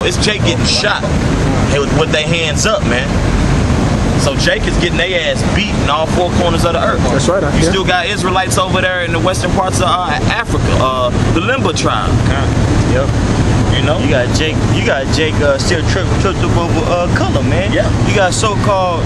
It's Jake getting shot with their hands up, man. So Jake is getting their ass beat in all four corners of the earth. That's right. You still got Israelites over there in the western parts of Africa, the Limba tribe. Yep. You know, you got Jake still tripped over color, man. Yeah. You got so-called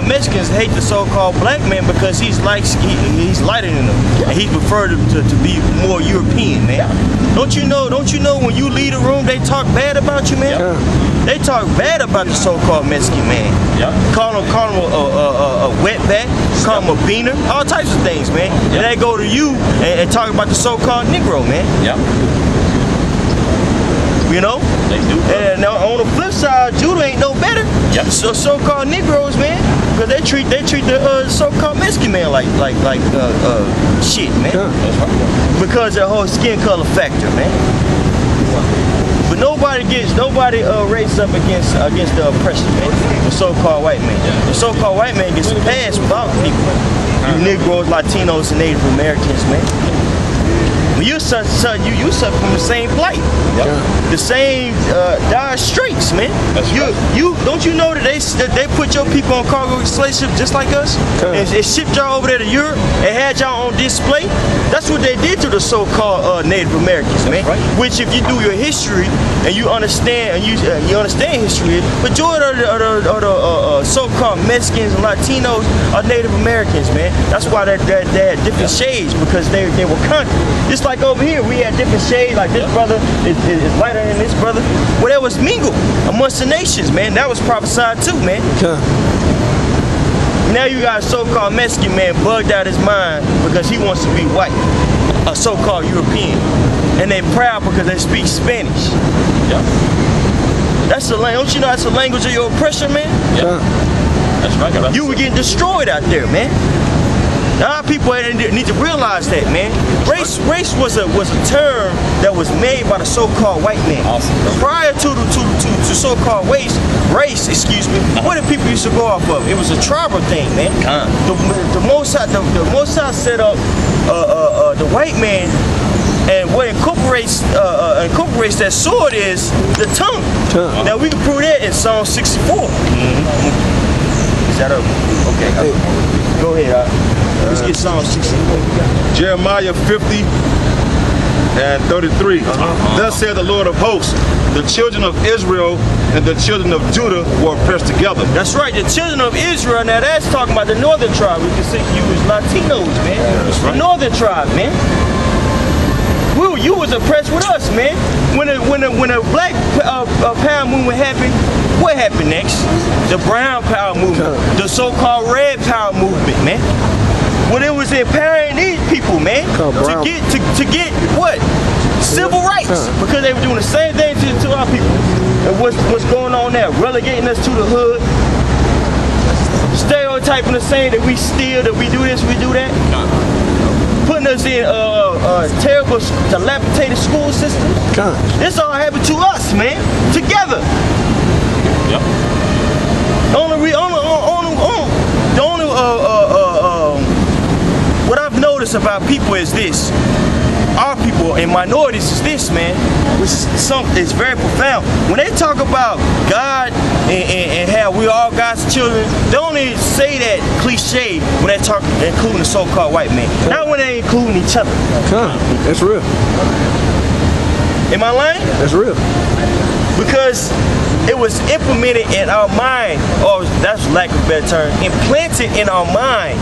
Mexicans hate the so-called black man because he's lighter than them, and he preferred to be more European, man. Yeah. Don't you know when you leave a room they talk bad about you, man? Yeah. They talk bad about the so-called Mexican man. Yeah. Call him a wetback, call him a beaner, all types of things, man. Yeah. And they go to you and talk about the so-called Negro, man. Yeah. You know? They do. And now on the flip side, Judah ain't no better. Yep. So-called Negroes, man, because they treat the so-called Mexican man like shit, man. Yeah. That's right. Because of the whole skin color factor, man. But nobody raises up against the oppression, man. The so-called white man. Yeah. The so-called white man gets a pass without people. You Negroes, Latinos, and Native Americans, man. You suffer from the same plight, the same dire straits, man. Don't you know that they put your people on cargo slave ships just like us, and shipped y'all over there to Europe and had y'all on display? That's what they did to the so-called Native Americans, man. Right. Which, if you do your history and you understand history, majority of the so-called Mexicans and Latinos are Native Americans, man. That's why they had different shades, because they were conquered. Just like over here, we had different shades. Like this brother is lighter than this brother. Well, that was mingled amongst the nations, man. That was prophesied too, man. Now you got a so-called Mexican man bugged out his mind because he wants to be white, a so-called European, and they proud because they speak Spanish. Yeah. That's the language. Don't you know that's the language of your oppression, man? Yeah. That's right. You were getting destroyed out there, man. A lot of people need to realize that, man. Race was a term that was made by the so-called white man. Awesome. Prior to so-called race, what did people used to go off of? It was a tribal thing, man. The Most High set up the white man, and what incorporates that sword is the tongue. Now we can prove that in Psalm 64. Is that okay? Go ahead. Let's get Psalm 64. Jeremiah 50 and 33. Thus said the Lord of hosts, the children of Israel and the children of Judah were oppressed together. That's right, the children of Israel. Now that's talking about the northern tribe. We can say you as Latinos, man. The northern tribe, man. You was oppressed with us, man. When a black power movement happened, what happened next? The brown power movement, the so-called red power movement, man. When it was empowering these people, man, to get what? Civil rights, because they were doing the same thing to our people. And what's going on now? Relegating us to the hood, stereotyping us, saying that we steal, that we do this, we do that. Putting us in terrible, dilapidated school systems. This all happened to us, man. Together. Yep. What I've noticed about people is this. Our people and minorities is this, man. It's very profound. When they talk about God and how we all God's children, they only say that cliche when they talk, including the so-called white man. Not when they including each other. That's real. Am I lying? That's real. Because it was implemented in our mind, or that's lack of a better term, implanted in our mind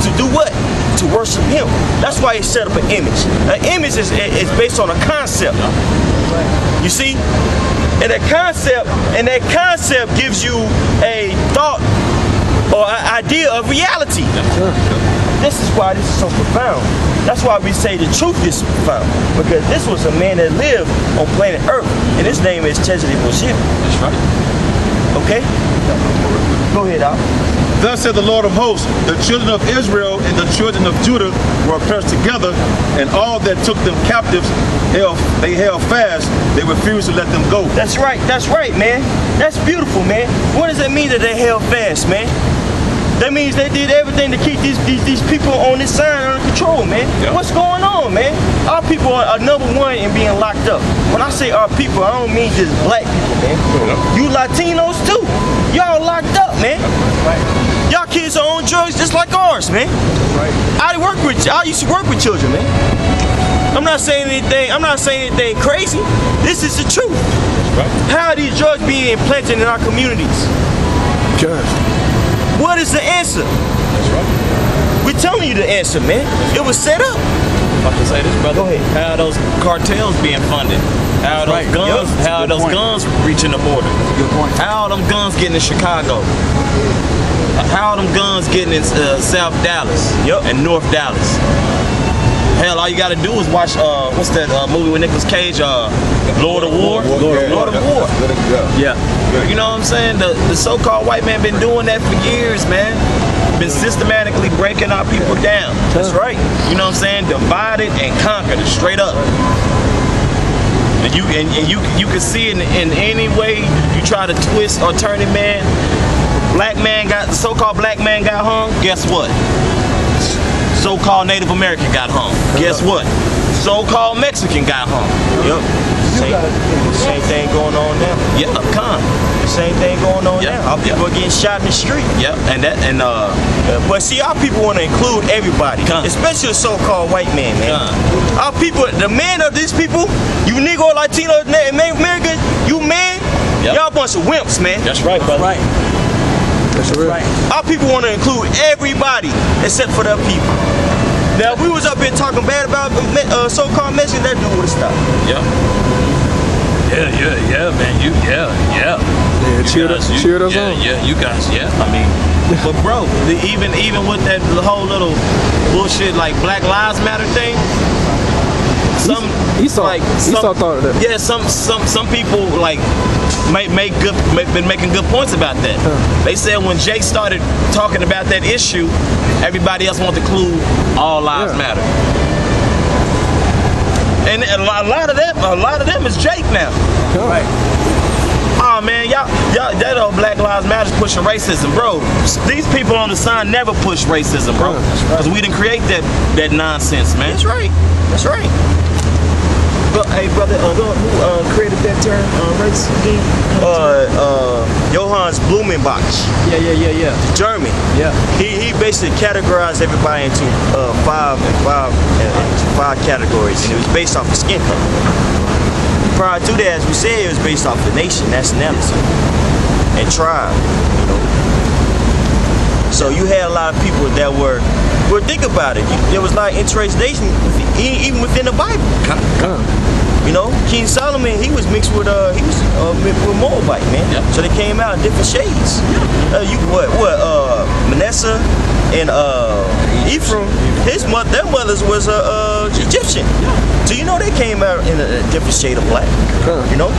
to do what? To worship him. That's why he set up an image. An image is based on a concept. You see? And that concept gives you a thought or an idea of reality. This is why this is so profound. That's why we say the truth is profound. Because this was a man that lived on planet Earth, and his name is Chesed Boshir. That's right. Okay? Go ahead, Al. Thus said the Lord of hosts, the children of Israel and the children of Judah were oppressed together, and all that took them captives, they held fast, they refused to let them go. That's right, man. That's beautiful, man. What does it mean that they held fast, man? That means they did everything to keep these people on this side under control, man. Yeah. What's going on, man? Our people are number one in being locked up. When I say our people, I don't mean just black people, man. You Latinos too. Y'all locked up, man. Right. Y'all kids are on drugs just like ours, man. Right. I used to work with children, man. I'm not saying anything crazy. This is the truth. Right. How are these drugs being implanted in our communities? Just. What is the answer? That's right. We're telling you the answer, man. It was set up. If I can say this, brother. Go ahead. How are those cartels being funded? How are those Right. guns? Yep. How are Good those point. guns reaching the border? Good point. How are them guns getting in Chicago? How are them guns getting in South Dallas? Yep. And North Dallas? Hell, all you gotta do is watch what's that movie with Nicolas Cage? Lord of War. Lord of War. Yeah. You know what I'm saying? The so-called white man been doing that for years, man. Been systematically breaking our people down. That's right. You know what I'm saying? Divided and conquered, straight up. And you can see it in any way you try to twist or turn it, man. The so-called black man got hung. Guess what? So-called Native American got hung. Guess what? So-called Mexican got hung. Yep. Same thing going on now. Yeah, Same thing going on Yeah. now. Our people are getting shot in the street. yeah, But see, our people want to include everybody, Con. especially the so-called white man, man. Con. Our people, the men of these people, you Negro, Latino, American, you men, Yep. y'all bunch of wimps, man. that's right, brother. Right. That's real. Right. Our people want to include everybody except for their people. Now, if we was up here talking bad about so-called Mexicans, that dude would have stopped. Yeah. Yeah, man. Yeah, cheered us on. Yeah, you guys, yeah. I mean, but bro, even with that whole little bullshit like Black Lives Matter thing, Esau thought of that. Yeah, some people like been making good points about that. They said when Jake started talking about that issue, everybody else wanted to include all lives matter. And a lot of them is Jake now. Right. Oh man, y'all that old Black Lives Matter is pushing racism, bro. These people on the sign never push racism, bro. Because we didn't create that nonsense, man. That's right. That's right. But hey, brother, who created that term, race again? Johannes Blumenbach, Yeah. German. Yeah. He basically categorized everybody into five categories, and it was based off of skin color. Prior to that, as we said, it was based off the nation, nationality, and tribe. You know. So you had a lot of people that were think about it. There was a lot of interracial nation even within the Bible. You know, King Solomon, he was mixed with Moabite, man. Yep. So they came out in different shades. Manasseh and Ephraim, their mothers was Egyptian. So you know they came out in a different shade of black. You know,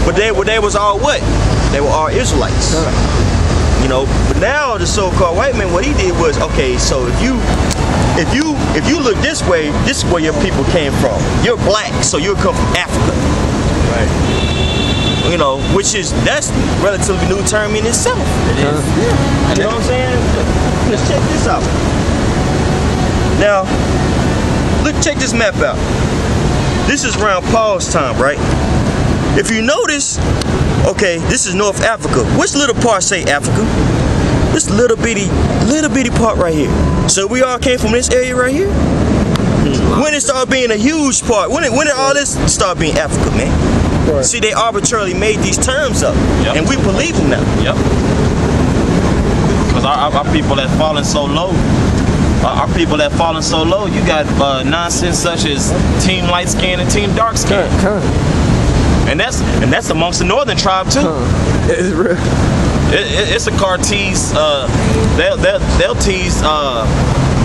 but they was all what? They were all Israelites. You know, but now the so-called white man, what he did was, okay, so if you look this way, this is where your people came from. You're black, so you'll come from Africa. Right. You know, that's relatively new term in itself. It is. You know what I'm saying? Let's check this out. Now, check this map out. This is around Paul's time, right? If you notice, okay, this is North Africa. Which little part say Africa? This little bitty part right here. So we all came from this area right here. When it started being a huge part? When did all this start being Africa, man? Right. See, they arbitrarily made these terms up, and we believe them now. Yep. Because our people that fallen so low. You got nonsense such as team light skin and team dark skin. And that's amongst the northern tribe too. It's real. It's a car tease. They'll tease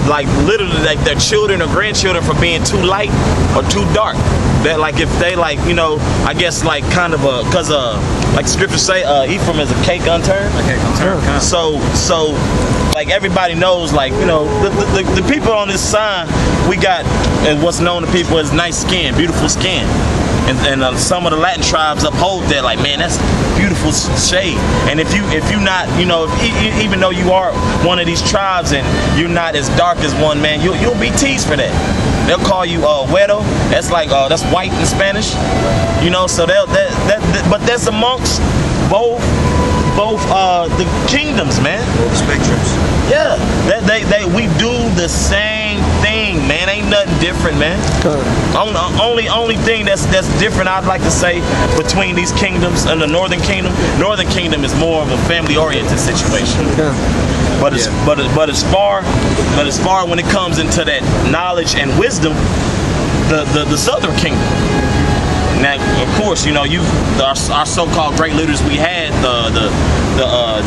like literally like their children or grandchildren for being too light or too dark. That like if they like, you know, I guess like kind of cause like scriptures say Ephraim is a cake unturned. So like everybody knows, like, you know, the people on this sign we got, and what's known to people as nice skin, beautiful skin. and some of the Latin tribes uphold that. Like, man, that's beautiful shade. And if you not, even though you are one of these tribes and you're not as dark as one, man, you'll be teased for that. They'll call you güero. That's like that's white in Spanish. So but that's amongst both the kingdoms, man. Both spectrums. Yeah, we do the same thing, man. Ain't nothing different, man. Only thing that's different, I'd like to say, between these kingdoms and the Northern Kingdom is more of a family-oriented situation. But as far when it comes into that knowledge and wisdom, the Southern Kingdom. Now, of course, our so-called great leaders we had, the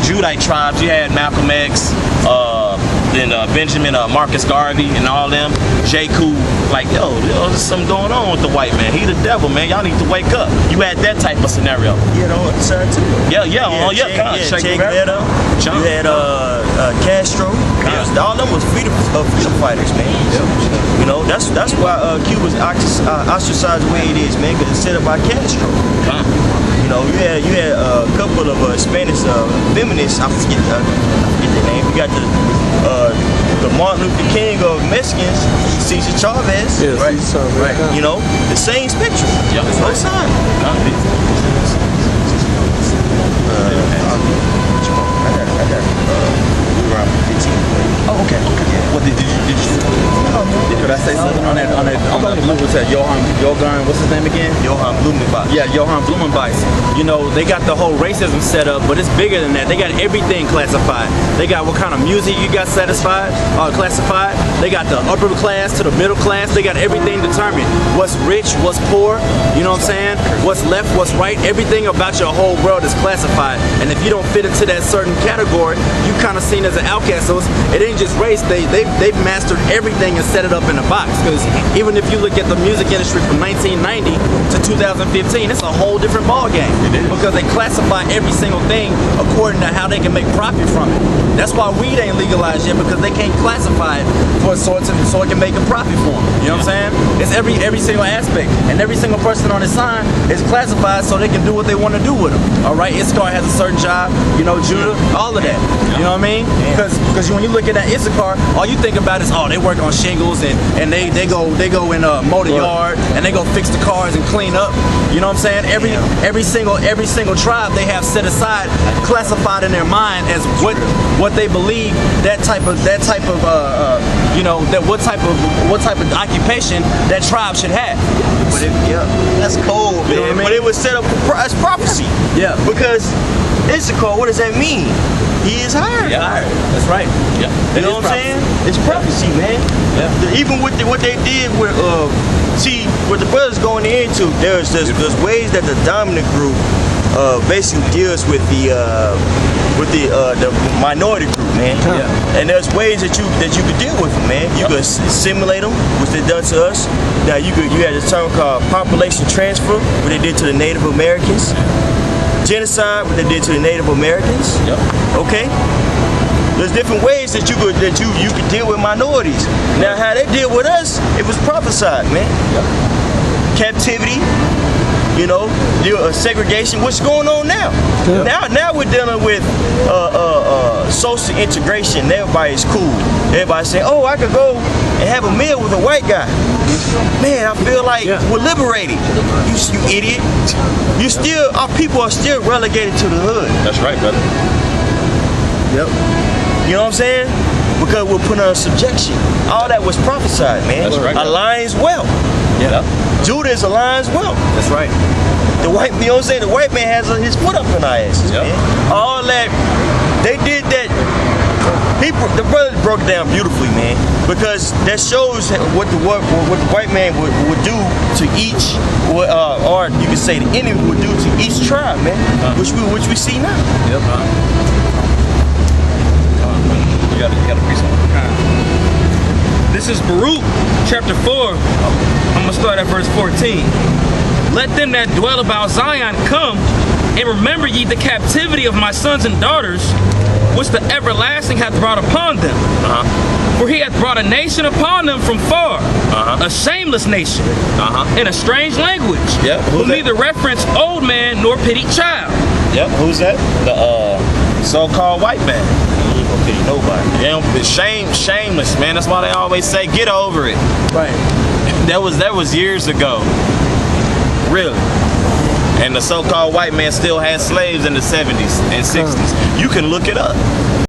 Judite tribes. You had Malcolm X, then Benjamin, Marcus Garvey, and all them. Jehu, like, yo, there's something going on with the white man. He the devil, man. Y'all need to wake up. You had that type of scenario. Yeah, on the side too. Che Guevara. You had Castro. All them was freedom fighters, man. That's why Cuba's ostracized the way it is, man, because it's set up by Castro. You had a couple of Spanish feminists. I forget their name. You got the Martin Luther King of Mexicans, Cesar Chavez. Yeah, right? Cesar Chavez. Right. The same spectrum. Yeah, that's both sides. I got around 15. Oh, okay. What did you? Could I say something on that blue? What's that? Johann, what's his name again? Johann Blumenbach. Yeah, Johann Blumenbach. They got the whole racism set up, but it's bigger than that. They got everything classified. They got what kind of music you got classified. They got the upper class to the middle class. They got everything determined. What's rich, what's poor. You know what I'm saying? What's left, what's right. Everything about your whole world is classified. And if you don't fit into that certain category, you kind of seen as an outcast. So it ain't just race. They've mastered everything and set it up in a box. Because even if you look at the music industry from 1990 to 2015, it's a whole different ball game. Because they classify every single thing according to how they can make profit from it. That's why weed ain't legalized yet, because they can't classify it so it can make a profit for them. You know what I'm saying? It's every single aspect, and every single person on his sign is classified so they can do what they want to do with them. All right, Issachar has a certain job. Judah, all of that. You know what I mean? Because when you look at that Issachar, all you think about is they work on shingles and they go in a motor yard and they go fix the cars and clean up. You know what I'm saying? Every single tribe they have set aside, classified in their mind as what they believe what type of occupation that tribe should have. But that's cold, man. You know what I mean? But it was set up as prophecy. Yeah. Because Issachar, what does that mean? He is hired. Yeah, hired. That's right. Yeah. You know what I'm saying? It's prophecy, man. Yeah. Even with what they did with what the brothers going into, there's ways that the dominant group basically deals with the minority group, man. Yeah. And there's ways that you could deal with them, man. You could assimilate them, which they done to us. Now you had a term called population transfer, what they did to the Native Americans. Genocide, what they did to the Native Americans. Yep. Okay. There's different ways that you could deal with minorities. Now, how they deal with us, it was prophesied, man. Yep. Captivity, segregation. What's going on now? Yep. Now we're dealing with social integration. Everybody's cool. Everybody's saying, "Oh, I could go and have a meal with a white guy." Man, I feel like we're liberated. You idiot. Our people are still relegated to the hood. That's right, brother. Yep. You know what I'm saying? Because we're put under subjection. All that was prophesied, man. That's right. A lion's whelp. Yeah. Judah is a lion's whelp. That's right. The white man has his foot up in our asses, man. All that, they did that. The brothers broke it down beautifully, man, because that shows what the white man would do to each, or you could say the enemy would do to each tribe, man, which we see now. Yep. You got a piece on it. This is Baruch, chapter 4. I'm going to start at verse 14. Let them that dwell about Zion come, and remember ye the captivity of my sons and daughters, which the everlasting hath brought upon them. For he hath brought a nation upon them from far, a shameless nation, in a strange language, who neither reference old man nor pity child. Yep, who's that? The so-called white man. He ain't gonna pity nobody. They don't, shameless, man. That's why they always say, get over it. Right. That was years ago. Really. And the so-called white man still had slaves in the 70s and 60s. You can look it up.